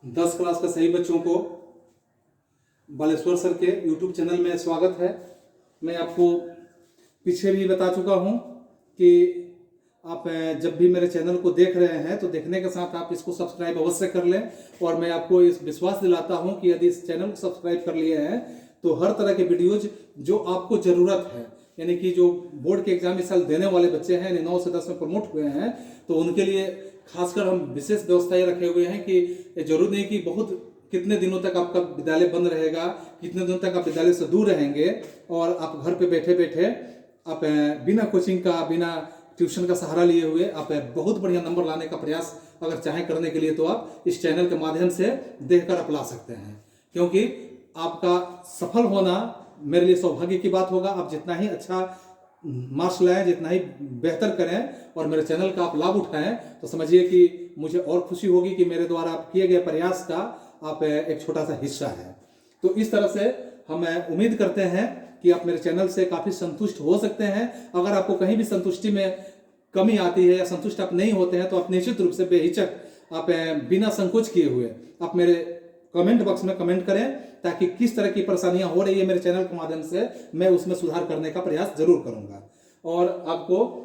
10 class के सभी बच्चों को बालेश्वर सर के YouTube चैनल में स्वागत है। मैं आपको पीछे भी बता चुका हूं कि आप जब भी मेरे चैनल को देख रहे हैं तो देखने के साथ आप इसको सब्सक्राइब अवश्य कर लें। और मैं आपको इस विश्वास दिलाता हूं कि यदि इस चैनल को सब्सक्राइब कर लिए हैं तो हर तरह के वीडियोज जो आपको ज़रूरत है, यानी कि जो बोर्ड के एग्जाम इस साल देने वाले बच्चे हैं, यानी 9 से 10 में प्रमोट हुए हैं, तो उनके लिए खासकर हम विशेष व्यवस्था ये रखे हुए हैं कि जरूर नहीं कि बहुत कितने दिनों तक आपका विद्यालय बंद रहेगा, कितने दिनों तक आप विद्यालय से दूर रहेंगे और आप घर पे बैठे बैठे आप बिना कोचिंग का, बिना ट्यूशन का सहारा लिए हुए आप बहुत बढ़िया नंबर लाने का प्रयास अगर चाहें करने के लिए तो आप इस चैनल के माध्यम से देखकर आप ला सकते हैं। क्योंकि आपका सफल होना मेरे लिए सौभाग्य की बात होगा। आप जितना ही अच्छा मार्क्स लाएं, जितना ही बेहतर करें और मेरे चैनल का आप लाभ उठाएं तो समझिए कि मुझे और खुशी होगी कि मेरे द्वारा आप किए गए प्रयास का आप एक छोटा सा हिस्सा है। तो इस तरह से हम उम्मीद करते हैं कि आप मेरे चैनल से काफ़ी संतुष्ट हो सकते हैं। अगर आपको कहीं भी संतुष्टि में कमी आती है या संतुष्ट आप नहीं होते हैं तो आप निश्चित रूप से बेहिचक आप बिना संकोच किए हुए आप मेरे कमेंट बॉक्स में कमेंट करें, ताकि किस तरह की परेशानियां हो रही है मेरे चैनल के माध्यम से मैं उसमें सुधार करने का प्रयास जरूर करूंगा। और आपको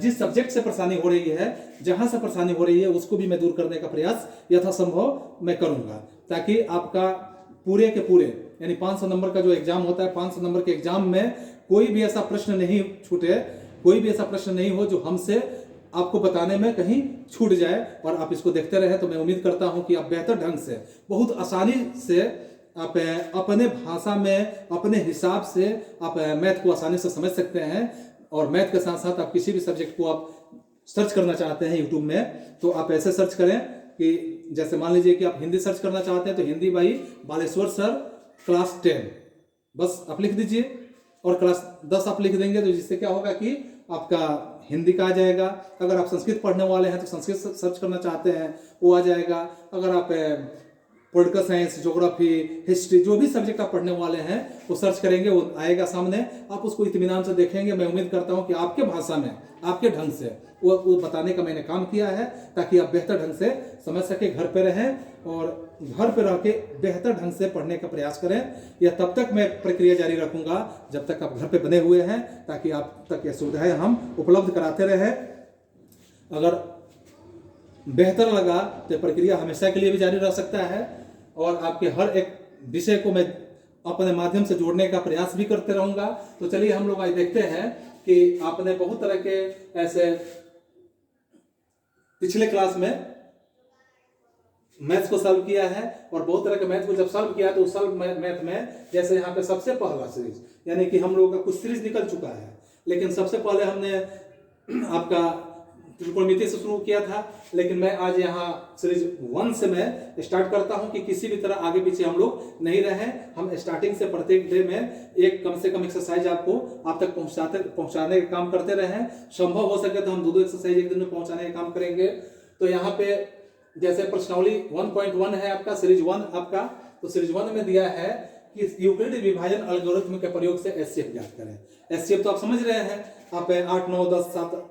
जिस सब्जेक्ट से परेशानी हो रही है, जहां से परेशानी हो रही है, उसको भी मैं दूर करने का प्रयास यथासंभव मैं करूंगा, ताकि आपका पूरे के पूरे यानी 500 नंबर का जो एग्जाम होता है, 500 नंबर के एग्जाम में कोई भी ऐसा प्रश्न नहीं छूटे, कोई भी ऐसा प्रश्न नहीं हो जो हमसे आपको बताने में कहीं छूट जाए। और आप इसको देखते रहे तो मैं उम्मीद करता हूं कि आप बेहतर ढंग से, बहुत आसानी से आप अपने भाषा में, अपने हिसाब से आप मैथ को आसानी से समझ सकते हैं। और मैथ के साथ साथ आप किसी भी सब्जेक्ट को आप सर्च करना चाहते हैं यूट्यूब में तो आप ऐसे सर्च करें कि जैसे मान लीजिए कि आप हिंदी सर्च करना चाहते हैं तो हिंदी भाई बालेश्वर सर क्लास 10 बस आप लिख दीजिए और क्लास 10 आप लिख देंगे, तो जिससे क्या होगा कि आपका हिंदी का आ जाएगा। अगर आप संस्कृत पढ़ने वाले हैं तो संस्कृत सर्च करना चाहते हैं वो आ जाएगा। अगर आप पॉलिटिकल साइंस, ज्योग्राफी, हिस्ट्री, जो भी सब्जेक्ट आप पढ़ने वाले हैं वो सर्च करेंगे, वो आएगा सामने। आप उसको इत्मीनान से देखेंगे। मैं उम्मीद करता हूं कि आपके भाषा में, आपके ढंग से वो बताने का मैंने काम किया है, ताकि आप बेहतर ढंग से समझ सके, घर पे रहें और घर पे रह के बेहतर ढंग से पढ़ने का प्रयास करें। या तब तक मैं प्रक्रिया जारी रखूंगा जब तक आप घर पे बने हुए हैं, ताकि आप तक ये सुविधाएं हम उपलब्ध कराते रहें। अगर बेहतर लगा तो प्रक्रिया हमेशा के लिए भी जारी रह सकता है और आपके हर एक विषय को मैं अपने माध्यम से जोड़ने का प्रयास भी करते रहूंगा। तो चलिए हम लोग आज देखते हैं कि आपने बहुत तरह के ऐसे पिछले क्लास में मैथ्स को सॉल्व किया है और बहुत तरह के मैथ को जब सॉल्व किया तो उस सॉल्व मैथ में जैसे यहाँ पे सबसे पहला सीरीज, यानी कि हम लोगों का कुछ सीरीज निकल चुका है, लेकिन सबसे पहले हमने आपका त्रिकोणमिति से शुरू किया था। लेकिन मैं आज यहाँ सीरीज 1 से मैं स्टार्ट करता हूँ कि किसी भी तरह आगे पीछे हम लोग नहीं रहे। हम स्टार्टिंग से प्रत्येक डे में एक कम से कम एक्सरसाइज आपको आप तक पहुंचाने का काम करते रहे। संभव हो सके तो हम 2-2 एक्सरसाइज एक दिन में पहुंचाने का काम करेंगे। तो यहाँ पे जैसे प्रश्नावली 1.1 है आपका, सीरीज 1 आपका, तो सीरीज 1 में दिया है कि यूक्लिड विभाजन एल्गोरिथ्म के प्रयोग से एचसीएफ ज्ञात करें। एचसीएफ तो आप समझ रहे हैं, आप 8, 9, 10, 7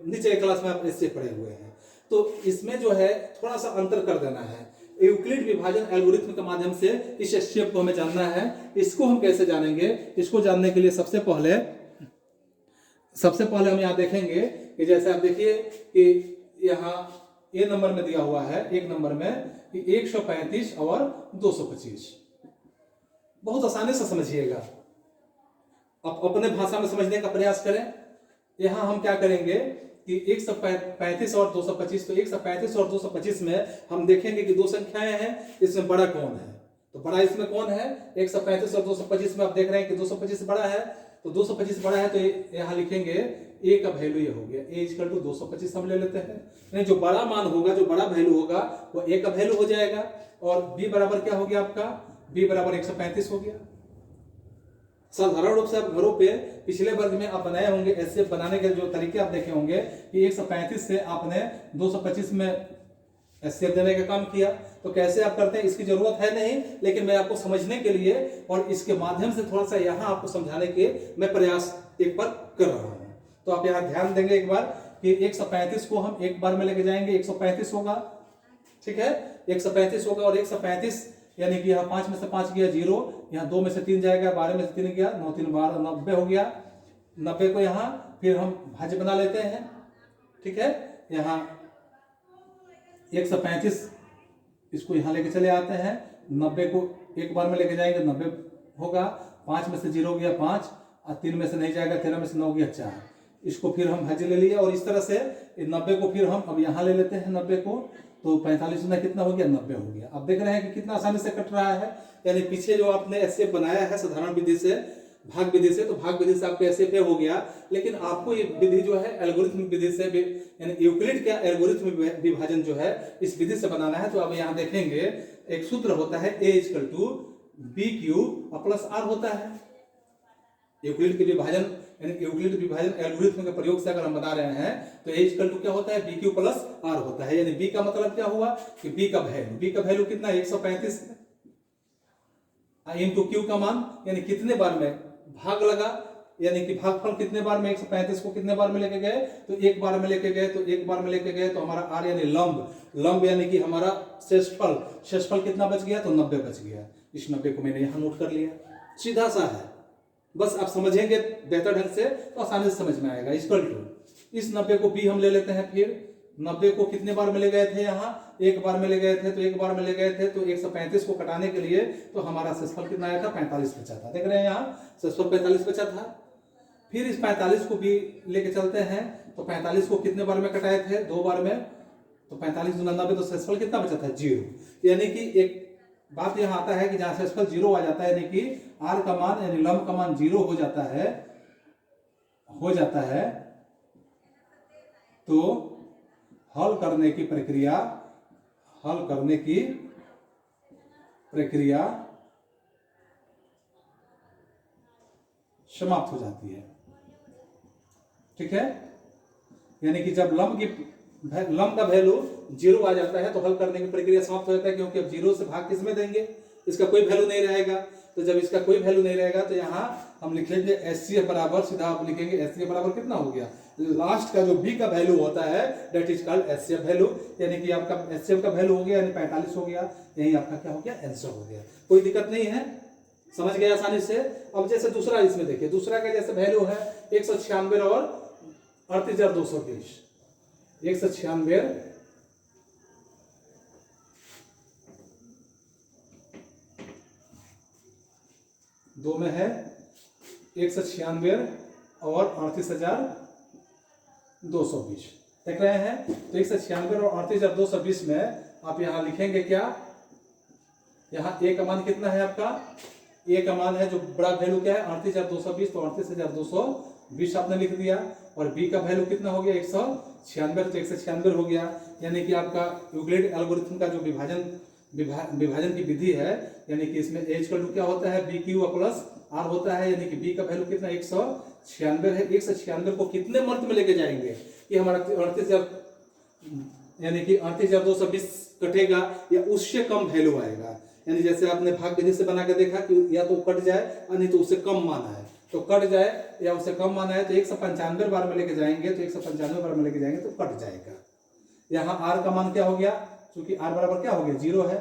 नीचे क्लास में आप एचसीएफ पढ़े हुए हैं। तो इसमें जो है थोड़ा सा अंतर कर देना है। यूक्लिड विभाजन एल्गोरिथ्म के माध्यम से इस एचसीएफ को हमें जानना है। इसको हम कैसे जानेंगे? इसको जानने के लिए सबसे पहले हम यहाँ देखेंगे कि जैसे आप देखिए कि यहाँ ए नंबर में दिया हुआ है, एक नंबर में कि 135 और 225। बहुत आसानी से समझिएगा, आप अपने भाषा में समझने का प्रयास करें। यहां हम क्या करेंगे कि 135 और 225, तो 135 और 225 में हम देखेंगे कि दो संख्याएं हैं, इसमें बड़ा कौन है? तो बड़ा इसमें कौन है? 135 और 225 में आप देख रहे हैं कि 225 बड़ा है, तो 225 बड़ा है तो यहां लिखेंगे ए का वैल्यू ये हो गया, ए इक्वल टू 225 हम ले लेते हैं। नहीं, जो बड़ा मान होगा, जो बड़ा वैल्यू होगा वो ए का वैल्यू हो जाएगा। और बी बराबर क्या हो गया आपका? बी बराबर 135 हो गया। साधारण रूप से आप घरों पे पिछले वर्ग में आप बनाए होंगे, ऐसे बनाने के जो तरीके आप देखे होंगे कि 135 से आपने 225 में एचसीएफ देने का काम किया। तो कैसे आप करते हैं इसकी जरूरत है नहीं, लेकिन मैं आपको समझने के लिए और इसके माध्यम से थोड़ा सा यहाँ आपको समझाने के मैं प्रयास एक बार कर रहा हूँ। तो आप यहाँ ध्यान देंगे एक बार कि 135 को हम एक बार में लेके जाएंगे, 135 होगा, ठीक है। 135 होगा और 135 यानी कि यहाँ 5 में से 5 गया 0, यहाँ 2 में से 3 जाएगा, 12 में से 3 गया, 9 3 12 90 हो गया। 90 को यहाँ फिर हम भाज्य बना लेते हैं, ठीक है। यहाँ 135 इसको यहाँ लेके चले आते हैं, 90 को एक बार में लेके जाएंगे 90 होगा, 5 में से 0 गया 5 और 3 में से नहीं जाएगा, 13 में से 9 गया 4। इसको फिर हम भाज्य ले लिए और इस तरह से 90 को फिर हम अब यहाँ ले लेते हैं 90 को, तो 45 में कितना हो गया 90 हो गया। अब देख रहे हैं कि कितना आसानी से कट रहा है। यानी पीछे जो आपने एसएफ बनाया है साधारण विधि से, भाग विधि से, तो भाग विधि से आपको एसएफ हो गया, लेकिन आपको ये विधि जो है एल्गोरिथम विधि से यानी यूक्लिड का एल्गोरिथम विभाजन जो है इस विधि से बनाना है। तो अब यहाँ देखेंगे एक सूत्र होता है A = BQ प्लस R होता है। यूक्लिड के विभाजन यानी यूक्लिड विभाजन एल्गोरिथम के प्रयोग से अगर हम बना रहे हैं तो A = क्या होता है BQ प्लस R होता है। यानी B का मतलब क्या हुआ कि B का वैल्यू कितना 135 इंटू Q का मान यानी कितने बार में भाग लगा, यानी कि भागफल कितने बार में 135 को कितने बार में लेके गए, तो एक बार में लेके गए, तो एक बार में लेके गए तो हमारा R यानी लंब यानी कि हमारा शेषफल कितना बच गया, तो 90 बच गया। इस 90 को मैंने यहाँ नोट कर लिया, सीधा सा है, बस आप समझेंगे बेहतर ढंग से तो आसानी से समझ में आएगा। इस 90 को B हम ले लेते हैं, फिर 90 को कितने बार में ले गए थे, यहाँ एक बार में ले गए थे, तो एक बार में ले गए थे तो 135 को कटाने के लिए तो हमारा शेषफल कितना आया था 45 बचा था। देख रहे हैं यहाँ शेषफल 45 बचा था। फिर इस 45 को भी लेके चलते हैं, तो 45 को कितने बार में कटाए थे, 2 बार में, तो 45 × 90 तो शेषफल कितना बचा था 0। यानी कि एक बात यहाँ आता है कि जहाँ शेषफल 0 आ जाता है यानी कि R का मान यानी लंब का मान 0 हो जाता है तो हल करने की प्रक्रिया समाप्त हो जाती है, ठीक है। यानी कि जब लंब का वैल्यू 0 आ जाता है तो हल करने की प्रक्रिया समाप्त हो जाता है, क्योंकि अब 0 से भाग किस में देंगे, इसका कोई वैल्यू नहीं रहेगा। तो जब इसका कोई वैल्यू नहीं रहेगा तो यहाँ हम लिख लेंगे HCF बराबर, सीधा आप लिखेंगे HCF बराबर कितना हो गया, लास्ट का जो B का वैल्यू होता है that is called HCF value. यानी कि आपका HCF का वैल्यू हो गया यानी 45 हो गया, यही आपका क्या हो गया आंसर हो गया। कोई दिक्कत नहीं है, समझ गए आसानी से। अब जैसे दूसरा इसमें देखिए, दूसरा का जैसे वैल्यू है 196 और 38,220, 196 दो में है 196 और 38,220 देख रहे हैं। तो 196 और 38,220 में आप यहाँ लिखेंगे क्या, यहाँ A का मान कितना है आपका, A का मान है जो बड़ा वैल्यू क्या है 38,220, तो 38,220 आपने लिख दिया। और B का वैल्यू कितना हो गया 196, तो 196 हो गया। यानी कि आपका यूक्लिड एल्गोरिथम का जो विभाजन की विधि है, यानी कि इसमें A = क्या होता है BQ प्लस R होता है। यानी कि B का वैल्यू कितना 196 है। 196 को कितने मर्त में लेके जाएंगे, ये हमारा 38,000 यानी कि 38,220 कटेगा या उससे कम वैल्यू आएगा। यानी जैसे आपने भाग विधि से बना के देखा कि या तो कट जाए और नहीं तो उससे कम माना है, तो कट जाए या उससे कम माना है तो 195 बार में लेके जाएंगे, तो 195 बार में लेके जाएंगे तो कट जाएगा। यहाँ R का मान क्या हो गया, क्योंकि R बराबर क्या हो गया 0 है,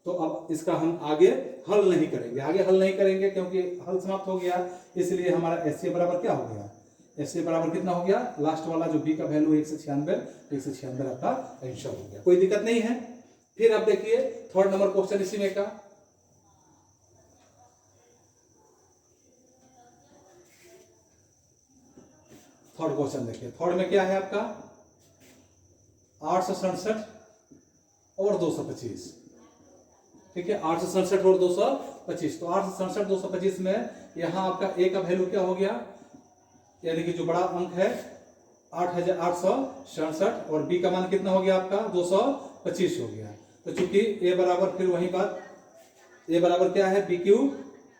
तो अब इसका हम आगे हल नहीं करेंगे, क्योंकि हल समाप्त हो गया। इसलिए हमारा HCF बराबर क्या हो गया, HCF बराबर कितना हो गया, लास्ट वाला जो B का वैल्यू 196 आपका आंसर हो गया। कोई दिक्कत नहीं है। फिर आप देखिए थर्ड नंबर क्वेश्चन इसी में का, थर्ड क्वेश्चन देखिए। थर्ड में क्या है आपका 867 और 225, ठीक है, 867 और 225। तो 867 225 में यहाँ आपका A का वैल्यू क्या हो गया, यानी कि जो बड़ा अंक है 8,867 और B का मान कितना हो गया आपका 225 हो गया। तो चूंकि A बराबर फिर वही बात, A बराबर क्या है BQ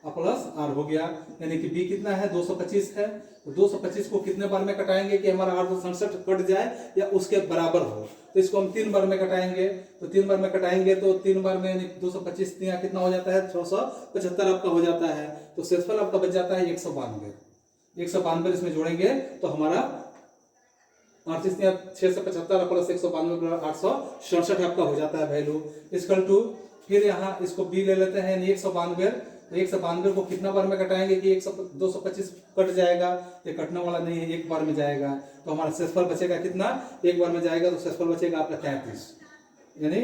प्लस R हो गया। यानी कि B कितना है 225 है, तो 225 को कितने बार में कटाएंगे कि हमारा 867 कट जाए या उसके बराबर हो, तो इसको हम 3 बार में कटाएंगे। तो 3 बार में कटाएंगे तो 3 बार में 225 कितना हो जाता है 675 आपका हो जाता है। तो शेषफल आपका बच जाता है 192 इसमें जोड़ेंगे तो हमारा 38 या 675 प्लस 192 867 आपका हो जाता है वैल्यू इक्वल टू। फिर यहाँ इसको बी ले लेते हैं 192, तो 192 को कितना बार में कटाएंगे कि 225 कट जाएगा, ये कटने वाला नहीं है, एक बार में जाएगा। तो हमारा शेषफल बचेगा कितना, एक बार में जाएगा तो शेषफल बचेगा आपका 33, यानी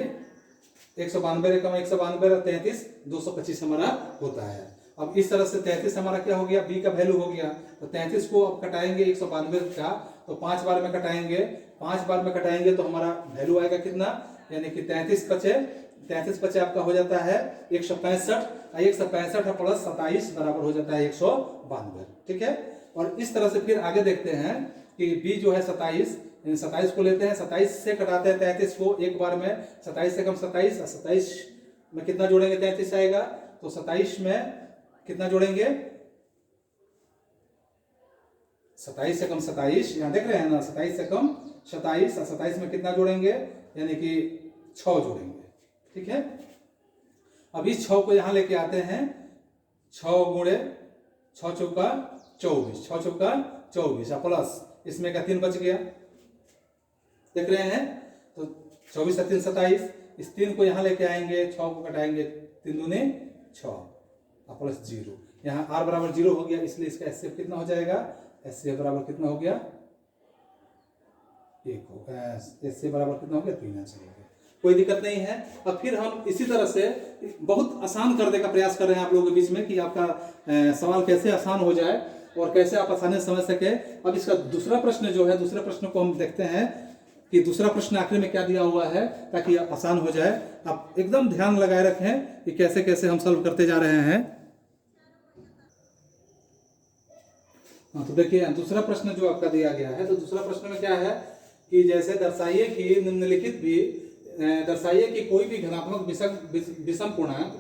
192 कम 192 33 225 हमारा होता है। अब इस तरह से 33 हमारा क्या हो गया, बी का वैल्यू हो गया। तो 33 को अब कटाएंगे 192 का, तो 5 बार में कटाएंगे, 5 बार में कटाएंगे तो हमारा वैल्यू आएगा कितना, यानी कि 33 बचे आपका हो जाता है 165, 165 प्लस 27 बराबर हो जाता है 192। ठीक है, और इस तरह से फिर आगे देखते हैं कि बी जो है 27, 27 को लेते हैं, 27 से कटाते हैं 33 को एक बार में, 27 से कम 27, 27 में कितना जोड़ेंगे 33 आएगा, तो 27 में कितना जोड़ेंगे, 27 से कम 27, यहाँ देख रहे हैं ना, 27 से कम 27, 27 में कितना जोड़ेंगे, यानी कि 6 जोड़ेंगे। ठीक है, अब इस 6 को यहां लेके आते हैं, 6 गुणे 6 चौका 24, 6 चौका 24 प्लस इसमें का 3 बच गया, देख रहे हैं, तो 24 से 3 27, इस 3 को यहां लेके आएंगे, 6 को कटाएंगे, 3 दूनी 6 प्लस 0, यहाँ r बराबर 0 हो गया, इसलिए इसका एचसीएफ कितना हो जाएगा, एचसीएफ बराबर कितना हो गया, 1 हो गया, एचसीएफ बराबर कितना हो गया, 3 आंसर हो गया, कोई दिक्कत नहीं है। अब फिर हम इसी तरह से बहुत आसान करने का प्रयास कर रहे हैं आप लोगों के बीच में कि आपका सवाल कैसे आसान हो जाए और कैसे आप आसानी से समझ सके। अब इसका दूसरा प्रश्न जो है, दूसरे प्रश्न को हम देखते हैं कि दूसरा प्रश्न आखिर में क्या दिया हुआ है, ताकि आसान हो जाए। आप एकदम ध्यान लगाए रखें कि कैसे कैसे हम सॉल्व करते जा रहे हैं। हाँ, तो देखिए दूसरा प्रश्न जो आपका दिया गया है, तो दूसरा प्रश्न में क्या है कि जैसे दर्शाइए कि निम्नलिखित भी दर्शाइए कि कोई भी धनात्मक विषम पूर्णांक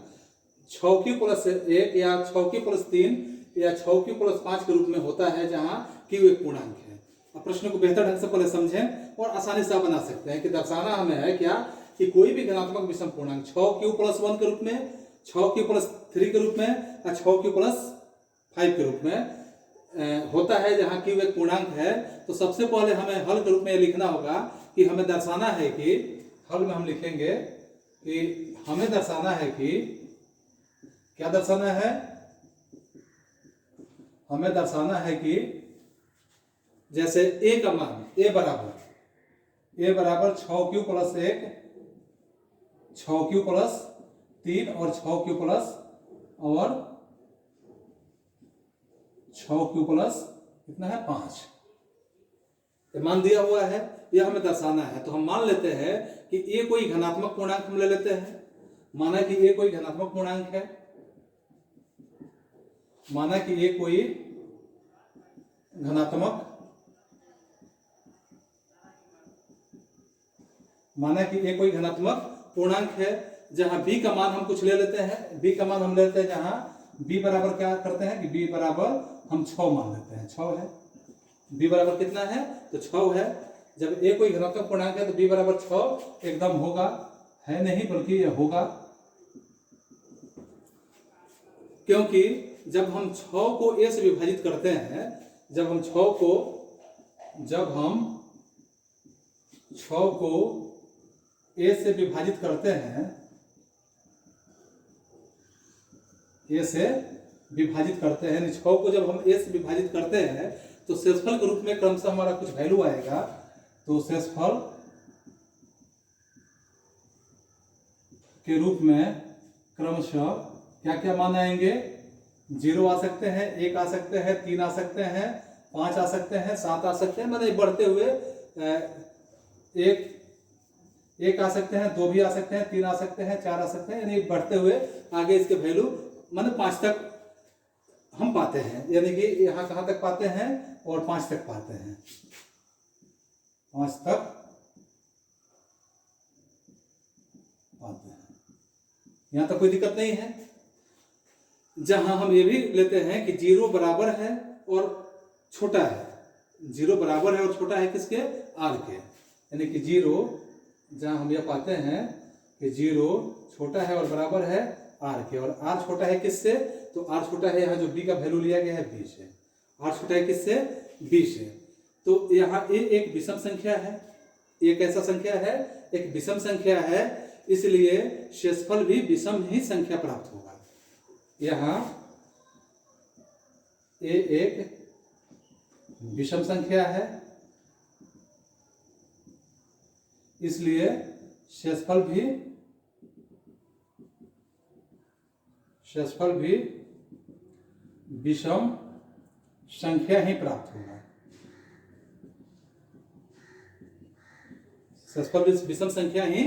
6q+1 या 6q+3 या 6q+5 के रूप में होता है, जहां q एक पूर्णांक है। अब प्रश्न को बेहतर ढंग से पहले समझें और आसानी से बना सकते हैं कि दर्शाना हमें है क्या कि कोई भी धनात्मक विषम पूर्णांक 6q+1 के रूप में, 6q+3 के रूप में या 6q+5 के रूप में होता है, जहां q एक पूर्णांक है। तो सबसे पहले हमें हल के रूप में लिखना होगा कि हमें दर्शाना है कि, हल में हम लिखेंगे कि हमें दर्शाना है कि, क्या दर्शाना है, हमें दर्शाना है कि जैसे a का मान a बराबर 6q+1, 6q+3 और 6q+ कितना है 5 मान दिया हुआ है, यह हमें दर्शाना है। तो हम मान लेते हैं कि a कोई धनात्मक पूर्णांक हम ले लेते हैं, माना कि a कोई धनात्मक पूर्णांक है, माना कि a कोई धनात्मक, माना कि a कोई धनात्मक पूर्णांक है, जहां b का मान हम कुछ ले लेते हैं, b का मान हम लेते हैं, जहां b बराबर क्या करते हैं कि b बराबर हम 6 मान लेते हैं, 6 है, b बराबर कितना है तो 6 है। जब a कोई धनात्मक पूर्णांक है तो b बराबर 6 एकदम होगा, है नहीं बल्कि यह होगा, क्योंकि जब हम 6 को a से विभाजित करते हैं, जब हम 6 को a से विभाजित करते हैं, a से विभाजित करते हैं, 6 को जब हम a से विभाजित करते हैं तो शेषफल के रूप में क्रमशः हमारा कुछ वैल्यू आएगा। तो शेषफल के रूप में क्रमशः क्या क्या मान आएंगे, 0 आ सकते हैं, 1 आ सकते हैं, 3 आ सकते हैं, 5 आ सकते हैं, 7 आ सकते हैं, माने बढ़ते हुए 1 आ सकते हैं, 2 भी आ सकते हैं, 3 आ सकते हैं, 4 आ सकते हैं, यानी बढ़ते हुए आगे इसके वैल्यू माने 5 तक हम पाते हैं, यानी कि यहाँ कहाँ तक पाते हैं और 5 तक पाते हैं, 5 तक पाते हैं, यहाँ तक कोई दिक्कत नहीं है। जहां हम ये भी लेते हैं कि 0 बराबर है और छोटा है, 0 बराबर है और छोटा है किसके, r के, यानी कि 0 जहां हम ये पाते हैं कि 0 छोटा है और बराबर है r के, और r छोटा है किससे, तो r छोटा है, यहाँ जो b का वैल्यू लिया गया है 20 है, r छोटा है किससे 20 है। तो यहाँ ए एक विषम संख्या है, एक ऐसा संख्या है, एक विषम संख्या है, इसलिए शेषफल भी विषम ही संख्या प्राप्त होगा। यहाँ ए एक विषम संख्या है, इसलिए शेषफल भी विषम संख्या ही प्राप्त होगा। शेषफल विषम संख्या ही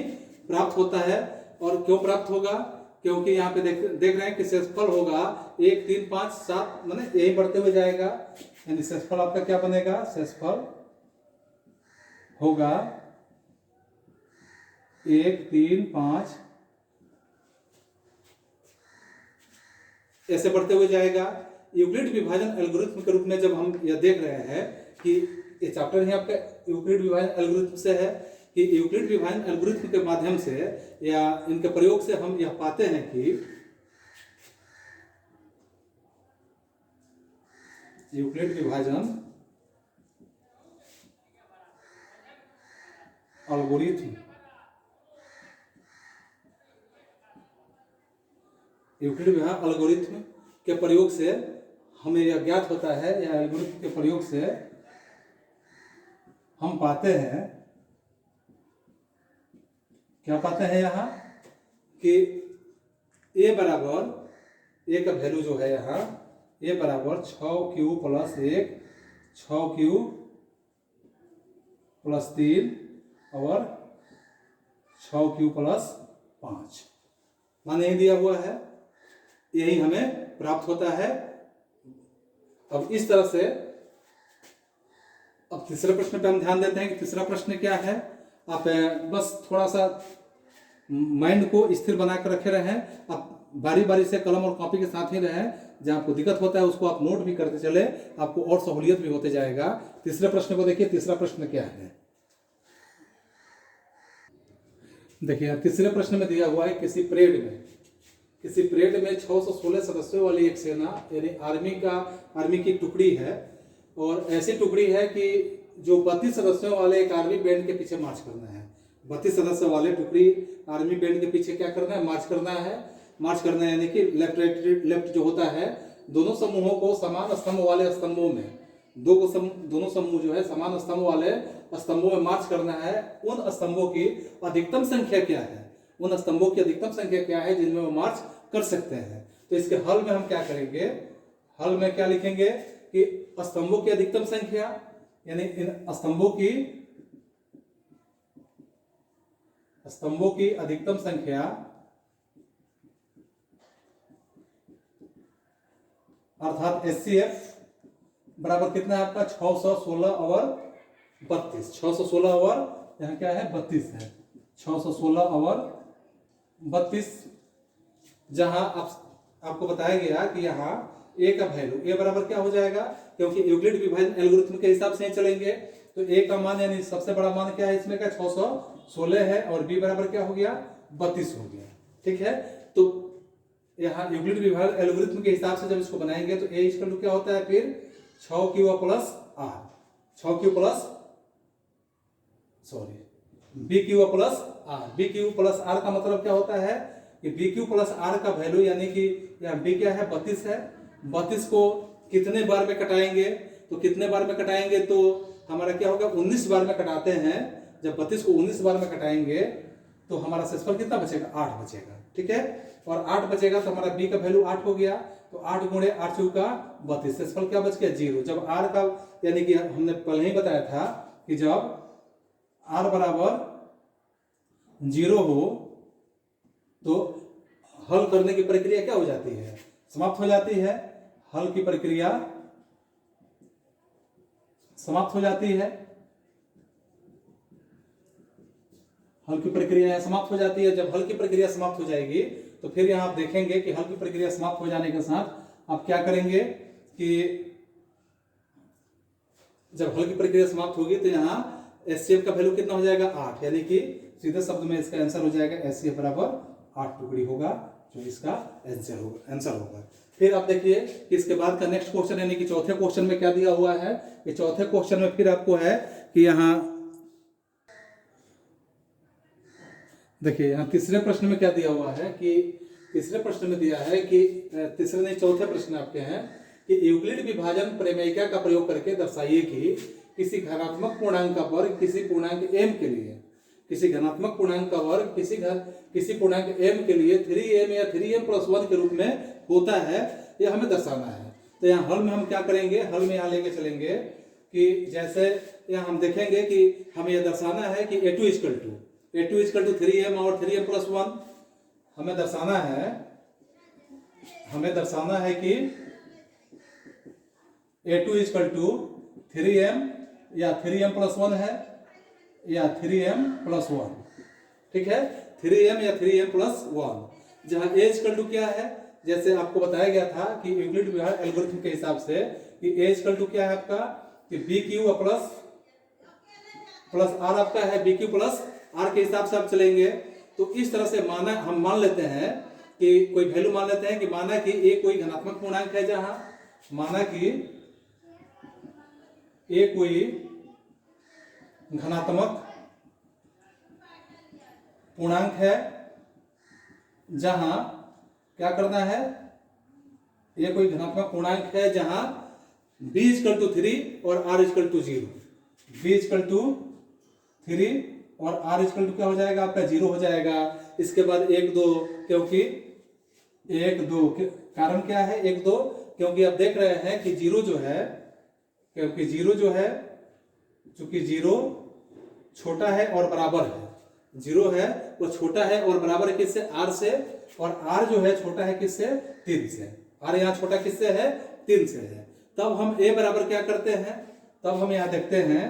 प्राप्त होता है। और क्यों प्राप्त होगा? क्योंकि यहाँ पे देख रहे हैं कि शेषफल होगा 1, 3, 5, 7, माने यही बढ़ते हुए जाएगा, यानी शेषफल आपका क्या बनेगा? शेषफल होगा 1, 3, 5 ऐसे बढ़ते हुए जाएगा। यूक्लिड विभाजन एल्गोरिथम के रूप में जब हम यह देख रहे हैं कि ये चैप्टर ही आपका यूक्लिड विभाजन एल्गोरिथम से है, कि यूक्लिड विभाजन एल्गोरिथम के माध्यम से या इनके प्रयोग से हम यह पाते हैं कि यूक्लिड विभाजन एल्गोरिथम यूक्लिड विभाजन एल्गोरिथम के प्रयोग से हमें यह ज्ञात होता है, या एल्गोरिथम के प्रयोग से हम पाते हैं, क्या पाते हैं यहाँ कि a बराबर a का वैल्यू जो है यहाँ a बराबर 6q + 1, 6q + 3 और 6q + 5 मान यही दिया हुआ है, यही हमें प्राप्त होता है। अब इस तरह से अब तीसरे प्रश्न पे हम ध्यान देते हैं कि तीसरा प्रश्न क्या है। आप बस थोड़ा सा माइंड को स्थिर बना कर रखे रहें, आप बारी बारी से कलम और कॉपी के साथ ही रहें, जहाँ आपको दिक्कत होता है उसको आप नोट भी करते चले, आपको और सहूलियत भी होते जाएगा। तीसरे प्रश्न को देखिए, तीसरा प्रश्न क्या है। देखिए तीसरे प्रश्न में दिया हुआ है किसी परेड में 616 सदस्यों वाली एक सेना यानी आर्मी की टुकड़ी है, और ऐसी टुकड़ी है कि जो 32 सदस्यों वाले एक आर्मी बैंड के पीछे मार्च करना है। 32 सदस्य वाले टुकड़ी आर्मी बैंड के पीछे क्या करना है? मार्च करना है, यानी कि लेफ्ट जो होता है, दोनों समूहों को समान स्तंभ वाले स्तंभों में दोनों समूह जो है समान स्तंभ वाले स्तंभों में मार्च करना है। उन स्तंभों की अधिकतम संख्या क्या है जिनमें वो मार्च कर सकते हैं। तो इसके हल में हम क्या करेंगे? हल में क्या लिखेंगे कि स्तंभों की अधिकतम संख्या, यानी इन स्तंभों की अधिकतम संख्या अर्थात HCF बराबर कितना है आपका? 616 और 32। 616 और यहाँ क्या है? 32 है। 616 और 32, जहां आपको बताया गया कि यहाँ a का वैल्यू a बराबर क्या हो जाएगा, क्योंकि यूक्लिड विभाजन एल्गोरिथम के हिसाब से चलेंगे तो a का मान यानी सबसे बड़ा मान क्या है इसमें का? 616 है, और b बराबर क्या हो गया? 32 हो गया। ठीक है, तो यहाँ यूक्लिड विभाजन एल्गोरिथम के हिसाब से जब इसको बनाएंगे तो a इक्वल टू क्या होता है फिर? 6q + r, 6q + bq + r। bq + r का मतलब क्या होता है कि bq + r का वैल्यू, यानी कि यहाँ b क्या है? 32 है। 32 को कितने बार में कटाएंगे? तो हमारा क्या होगा? 19 बार में कटाते हैं। जब 32 को 19 बार में कटाएंगे तो हमारा शेषफल कितना बचेगा? 8 बचेगा। ठीक है, और 8 बचेगा तो हमारा b का वैल्यू 8 हो गया, तो 8 × 8 = 32। शेषफल क्या बच गया? 0। जब r का, यानी कि हमने पहले ही बताया था कि जब r बराबर 0 हो तो हल करने की प्रक्रिया क्या हो जाती है? समाप्त हो जाती है। हल की प्रक्रिया समाप्त हो जाती है। जब हल की प्रक्रिया समाप्त हो जाएगी तो फिर यहाँ आप देखेंगे कि हल की प्रक्रिया समाप्त हो जाने के साथ आप क्या करेंगे कि जब हल की प्रक्रिया समाप्त होगी तो यहाँ HCF का वैल्यू कितना हो जाएगा? 8, यानी कि सीधे शब्द में इसका आंसर हो जाएगा HCF बराबर 8 टुकड़ी होगा, जो इसका आंसर होगा। फिर आप देखिए कि इसके बाद का नेक्स्ट क्वेश्चन यानी कि चौथे क्वेश्चन में क्या दिया हुआ है। कि चौथे क्वेश्चन में फिर आपको है कि यहाँ देखिए, यहाँ तीसरे प्रश्न में क्या दिया हुआ है कि तीसरे प्रश्न में दिया है कि तीसरे नहीं चौथे प्रश्न आपके हैं कि यूक्लिड विभाजन प्रमेयिका का प्रयोग करके दर्शाइए कि किसी धनात्मक पूर्णांक का वर्ग किसी पूर्णांक m के लिए, किसी धनात्मक पूर्णांक का वर्ग किसी पूर्णांक m के लिए 3m या 3m+1 के रूप में होता है, यह हमें दर्शाना है। तो यहाँ हल में हम क्या करेंगे, हल में यहाँ लेके चलेंगे कि जैसे यहाँ हम देखेंगे कि हमें यह दर्शाना है कि a2 = 3m और 3m+1 हमें दर्शाना है कि a2 = 3m या 3m+1 है या 3m+1, ठीक है, 3m या 3m+1। जहाँ a = क्या है, जैसे आपको बताया गया था कि यूक्लिड विभाजन एल्गोरिथम के हिसाब से कि a = क्या है आपका कि bq प्लस r आपका है, bq प्लस r के हिसाब से आप चलेंगे। तो इस तरह से हम मान लेते हैं कि कोई वैल्यू मान लेते हैं कि माना कि a कोई धनात्मक पूर्णांक है, जहां माना कि a कोई धनात्मक पूर्णांक है, जहां क्या करना है, ये कोई धनात्मक पूर्णांक है जहां b = 3 और r = 0, b = 3 और r = क्या हो जाएगा आपका 0 हो जाएगा। इसके बाद 1 2, क्योंकि 1 2 कारण क्या है 1 2, क्योंकि आप देख रहे हैं कि 0 जो है, क्योंकि 0 जो है, चूंकि 0 छोटा है और बराबर है, 0 है वो छोटा है और बराबर है किससे, r से, और r जो है छोटा है किससे, 3 से। r यहाँ छोटा किससे है, 3 से है। तब हम a बराबर क्या करते हैं, तब हम यहाँ देखते हैं,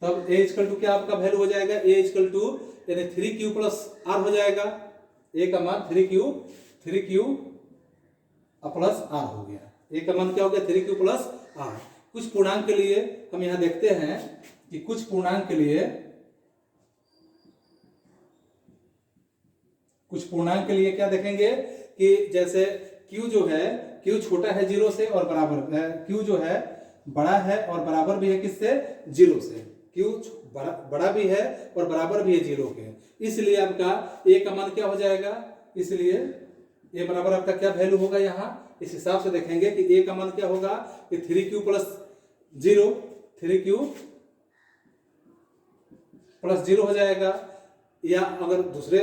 तब a = क्या आपका वैल्यू हो जाएगा, a = यानी 3q + r हो जाएगा, a का मान 3q + r हो गया। a का मान क्या हो गया, 3q + r। कुछ पूर्णांक के लिए हम यहाँ देखते हैं कि कुछ पूर्णांक के लिए क्या देखेंगे कि जैसे q जो है, q छोटा है 0 से और बराबर है, q जो है बड़ा है और बराबर भी है किससे, 0 से, q बड़ा भी है और बराबर भी है 0 के, इसलिए आपका a का मान क्या हो जाएगा, इसलिए a बराबर आपका क्या वैल्यू होगा, यहाँ इस हिसाब से देखेंगे कि a का मान क्या होगा कि 3q + 0, 3q + 0 हो जाएगा। या अगर दूसरे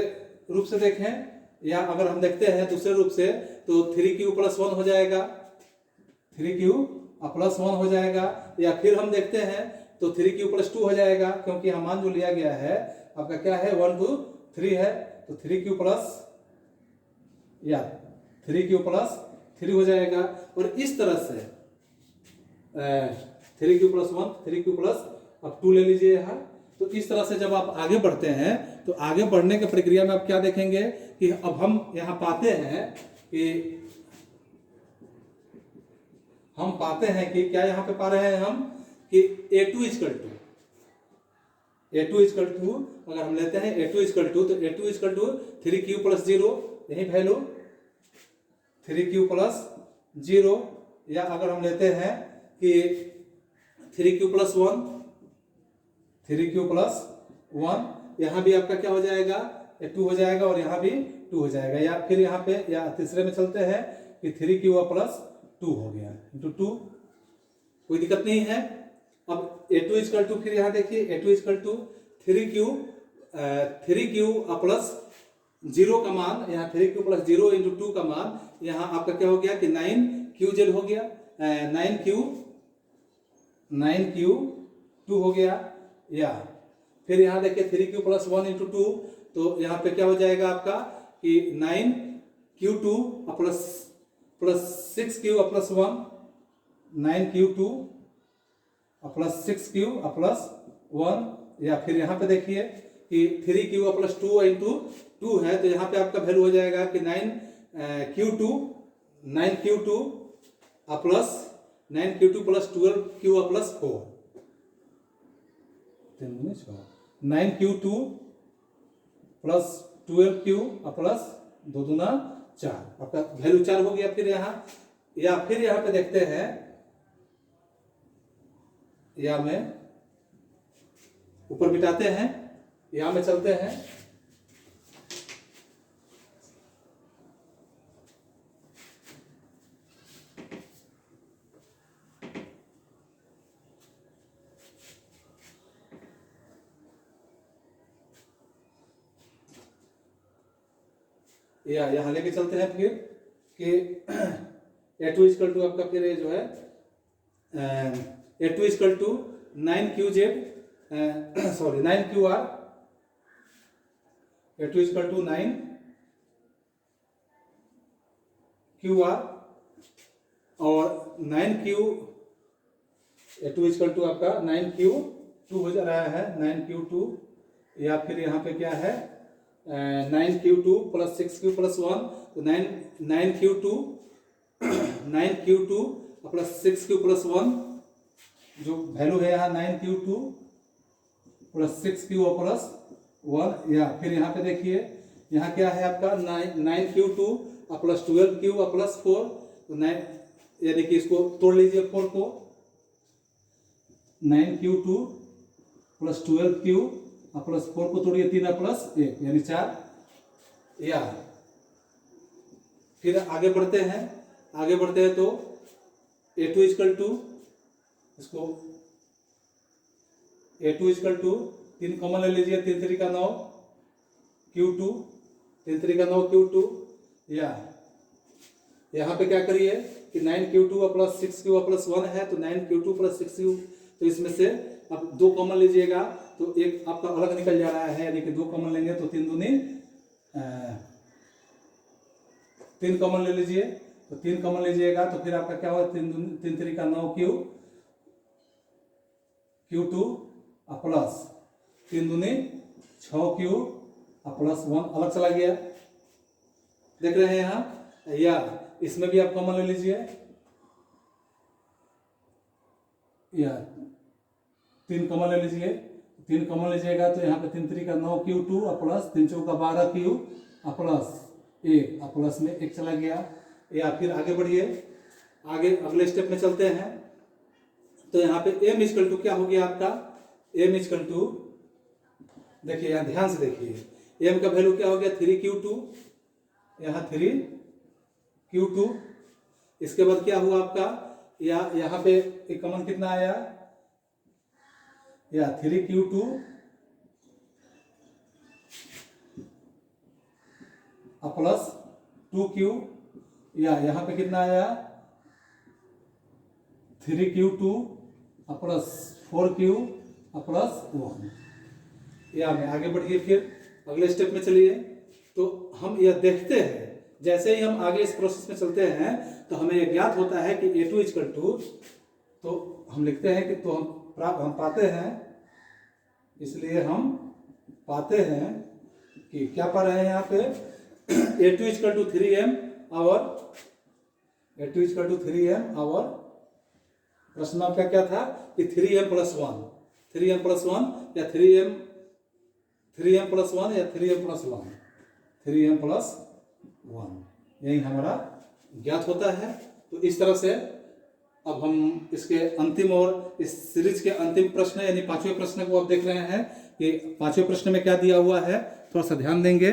रूप से देखें, या अगर हम देखते हैं दूसरे रूप से, तो 3q + 1 हो जाएगा, 3q + 1 हो जाएगा। या फिर हम देखते हैं तो 3q + 2 हो जाएगा, क्योंकि यहाँ मान जो लिया गया है आपका क्या है 1 2 3 है, तो 3q + 3 हो जाएगा। और इस तरह से 3q + 1 3q + अब 2 ले लीजिए यहाँ। तो इस तरह से जब आप आगे बढ़ते हैं तो आगे बढ़ने की प्रक्रिया में आप क्या देखेंगे कि अब हम यहाँ पाते हैं कि क्या यहाँ पे पा रहे हैं हम कि a2 = अगर हम लेते हैं a2 = 3q + 0, यही वैल्यू 3q + 0। या अगर हम लेते हैं कि 3q + 1, यहाँ भी आपका क्या हो जाएगा 2 हो जाएगा और यहाँ भी 2 हो जाएगा। या फिर यहाँ पे या तीसरे में चलते हैं कि 3q + 2 हो गया × 2, कोई दिक्कत नहीं है। अब a2 = फिर यहाँ देखिए a2 = 3q + 0 का मान, यहाँ 3q + 0 × 2 का मान यहाँ आपका क्या हो गया कि 9q हो गया, 9q 2 हो गया। या फिर यहाँ देखिए 3q + 1 × 2, तो यहाँ पे क्या हो जाएगा आपका कि 9q2 + 6q + 1, 9q2 + 6q + 1। या फिर यहाँ पे देखिए कि 3q + 2 × 2 है, तो यहाँ पे आपका वैल्यू हो जाएगा कि 9q2 + 12q + 4, 9q2 + 12q + 2 दूना 4, आपका वैल्यू 4 हो गया। फिर यहाँ या फिर यहाँ पे देखते हैं, या में ऊपर मिटाते हैं, यहाँ में चलते हैं, या यहाँ लेके चलते हैं फिर कि A2 इक्वल टू आपका फिर ये जो है A2 equal to 9QZ, sorry 9QR, A2 equal to 9QR और 9Q, A2 इक्वल टू आपका 9Q2 हो जा रहा है, 9Q2, या फिर यहाँ पे क्या है 9Q2 प्लस 6Q प्लस 1, तो 9Q2 प्लस 6Q प्लस 1, जो वैल्यू है यहाँ 9Q2 प्लस 6Q प्लस 1, या फिर यहाँ पे देखिए यहाँ क्या है आपका 9Q2 प्लस 12Q प्लस 4, तो 9, यानी कि इसको तोड़ लीजिए 4 को, 9Q2 प्लस 12Q प्लस 4 को तोड़िए 3 प्लस 1 यानी 4, या फिर आगे बढ़ते हैं तो A2 इक्वल टू, इसको A2 इक्वल टू 3 कॉमन ले लीजिए, 3 3 का 9 Q2, 3 3 का 9 Q2, या यहाँ पे क्या करिए कि 9Q2 प्लस 6Q प्लस 1 है, तो 9Q2 प्लस 6Q, तो इसमें से आप 2 कॉमन लीजिएगा तो एक आपका अलग निकल जा रहा है, यानी कि 2 कॉमन लेंगे तो 3 दूनी 3 कॉमन ले लीजिए, तो 3 कॉमन लीजिएगा तो फिर आपका क्या होगा 3 3 का 9Q, Q2 प्लस 3 दूनी 6Q प्लस 1 अलग चला गया, देख रहे हैं यहाँ, या इसमें भी आप कॉमन ले लीजिए, या 3 कॉमन ले लीजिए, 3 कॉमन लीजिएगा तो यहाँ पे 3 3 का 9Q2 प्लस 3 4 का 12Q प्लस 1 प्लस में 1 चला गया, या फिर आगे बढ़िए, आगे अगले स्टेप में चलते हैं, तो यहाँ पे M इक्वल टू क्या हो गया आपका, M इक्वल टू, देखिए यहाँ ध्यान से देखिए M का वैल्यू क्या हो गया 3Q2, यहाँ 3Q2, इसके बाद क्या हुआ आपका, या यहाँ पे एक कॉमन कितना आया, या 3Q2 प्लस 2Q, या यहाँ पे कितना आया 3Q2 प्लस 4Q प्लस 1, या में आगे बढ़िए, फिर अगले स्टेप में चलिए, तो हम यह देखते हैं, जैसे ही हम आगे इस प्रोसेस में चलते हैं तो हमें यह ज्ञात होता है कि A2 इक्वल टू, तो हम लिखते हैं कि तो हम पाते हैं, इसलिए हम पाते हैं कि क्या पा रहे हैं यहाँ पे A2 इक्वल टू 3M और A2 इक्वल टू 3M और प्रश्न आपका क्या था कि 3M प्लस 1, 3M प्लस 1 या 3M प्लस 1 या 3M प्लस 1, 3M प्लस 1, यही हमारा ज्ञात होता है। तो इस तरह से अब हम इसके अंतिम और इस सीरीज के अंतिम प्रश्न यानी 5वें प्रश्न को आप देख रहे हैं कि 5वें प्रश्न में क्या दिया हुआ है, थोड़ा सा ध्यान देंगे।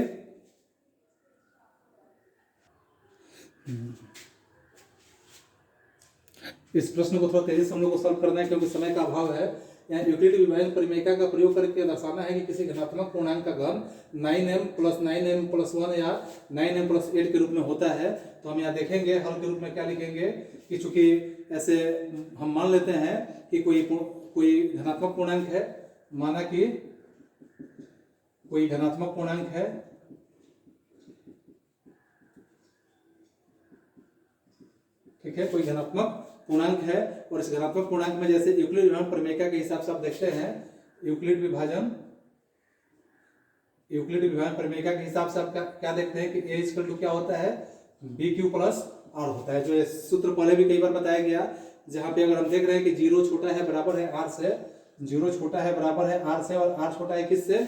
इस प्रश्न को थोड़ा तेजी से हम लोग को सॉल्व करना है क्योंकि समय का अभाव है। यहाँ यूक्लिड विभाजन परिमेयिका का प्रयोग करके दर्शाना है कि किसी घनात्मक पूर्णांक का घन 9m प्लस 9m प्लस 1 या 9m प्लस 8 के रूप में होता है। तो हम यहाँ देखेंगे हल के रूप में क्या लिखेंगे कि चूंकि ऐसे हम मान लेते हैं कि कोई धनात्मक पूर्णांक है, माना कि कोई धनात्मक पूर्णांक है, ठीक है, कोई धनात्मक पूर्णांक है और इस धनात्मक पूर्णांक में जैसे यूक्लिड विभाजन प्रमेयिका के हिसाब से आप देखते हैं, यूक्लिड विभाजन प्रमेयिका के हिसाब से आप क्या देखते हैं कि a इक्वल टू क्या होता है bq प्लस r होता है। जो ये सूत्र पहले भी कई बार बताया गया, जहां पे अगर हम देख रहे हैं कि 0 छोटा है बराबर है r से, 0 छोटा है बराबर है r से और r छोटा है किससे,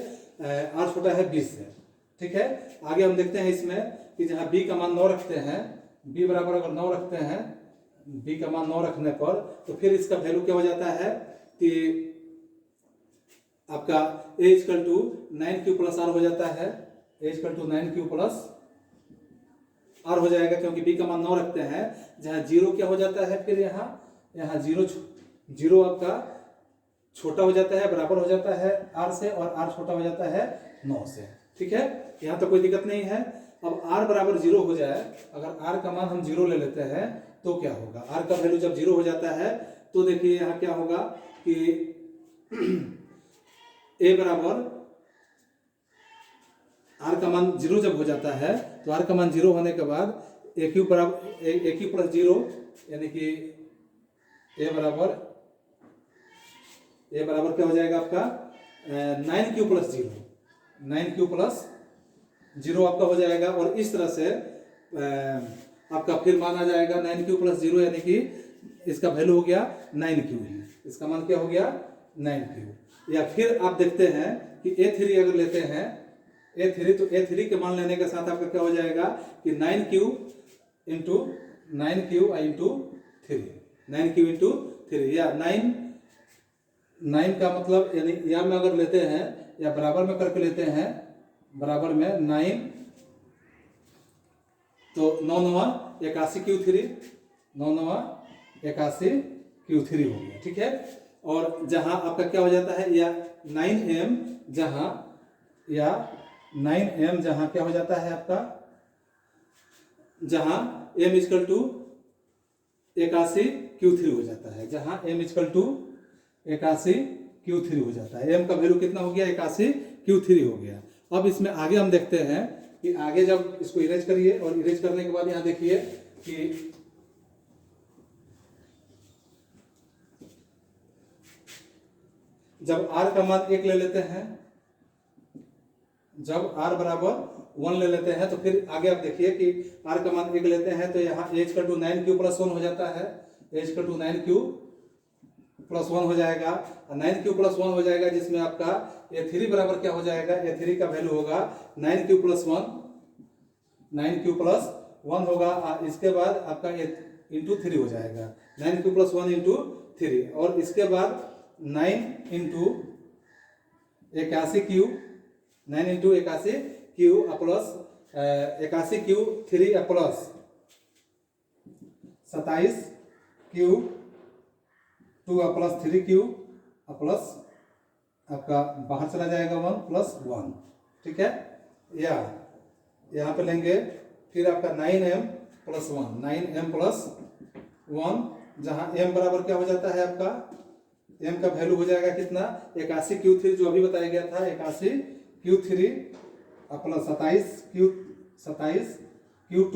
r छोटा है 20 से। ठीक है। आगे हम देखते हैं इसमें कि जहां b का मान 9 रखते हैं, b बराबर अगर 9 रखते हैं, b का मान 9 रखने पर तो फिर इसका वैल्यू क्या हो जाता है कि आपका a equal to 9q plus r हो जाता है। a equal to 9q plus r हो जाएगा, क्योंकि b का मान 9 रखते हैं। जहां 0 क्या हो जाता है, फिर यहाँ 0 आपका छोटा हो जाता है, बराबर हो जाता है r से, और r छोटा हो जाता है 9 से। ठीक है, यहाँ तो कोई दिक्कत नहीं है। अब r बराबर 0 हो जाए, अगर r का मान हम 0 ले लेते हैं तो क्या होगा, r का वैल्यू जब 0 हो जाता है तो देखिए यहाँ क्या होगा कि a बराबर r का मान 0 जब हो जाता है तो r का मान 0 होने के बाद a क्यू प्लस 0, यानी कि a बराबर क्या हो जाएगा आपका 9q प्लस 0, 9q प्लस 0 आपका हो जाएगा। और इस तरह से आपका फिर मान आ जाएगा 9q प्लस 0, यानी कि इसका वैल्यू हो गया 9q ही, इसका मान क्या हो गया 9q। या फिर आप देखते हैं कि a3 अगर लेते हैं a3, तो a3 के मान लेने के साथ आपका क्या हो जाएगा कि 9q इंटू 3, या 9 का मतलब यानी या में अगर लेते हैं या बराबर में करके लेते हैं, बराबर में 9 तो 9 81 Q3, 9 81 Q3 हो गया। ठीक है, और जहां आपका क्या हो जाता है या 9m, जहां क्या हो जाता है आपका, जहां m इक्वल टू 81 Q3 हो जाता है, जहां m इक्वल टू 81 Q3 हो जाता है। m का वैल्यू कितना हो गया 81 Q3 हो गया। अब इसमें आगे हम देखते हैं कि आगे जब इसको इरेज करिए, और इरेज करने के बाद यहां देखिए कि जब r का मान 1 ले लेते हैं, जब r बराबर 1 ले लेते हैं, तो फिर आगे आप देखिए कि r का मान 1 लेते हैं तो यहाँ h का टू 9q प्लस 1 हो जाता है, h का टू 9q प्लस 1 हो जाएगा, 9q प्लस 1 हो जाएगा, जिसमें आपका a3 बराबर क्या हो जाएगा, a3 का वैल्यू होगा 9q प्लस 1 होगा। इसके बाद आपका इंटू 3 हो जाएगा, 9q प्लस 1 इंटू 3, और इसके बाद 9 into 81q, 9 into 81q plus 81q3 plus 27q 2 plus 3q plus आपका बाहर चला जाएगा 1 प्लस 1। ठीक है, या यहाँ पे लेंगे फिर आपका 9m प्लस 1, 9m प्लस 1, जहाँ m बराबर क्या हो जाता है आपका, m का वैल्यू हो जाएगा कितना 81 Q3 जो अभी बताया गया था, 81 Q3 प्लस 27 Q2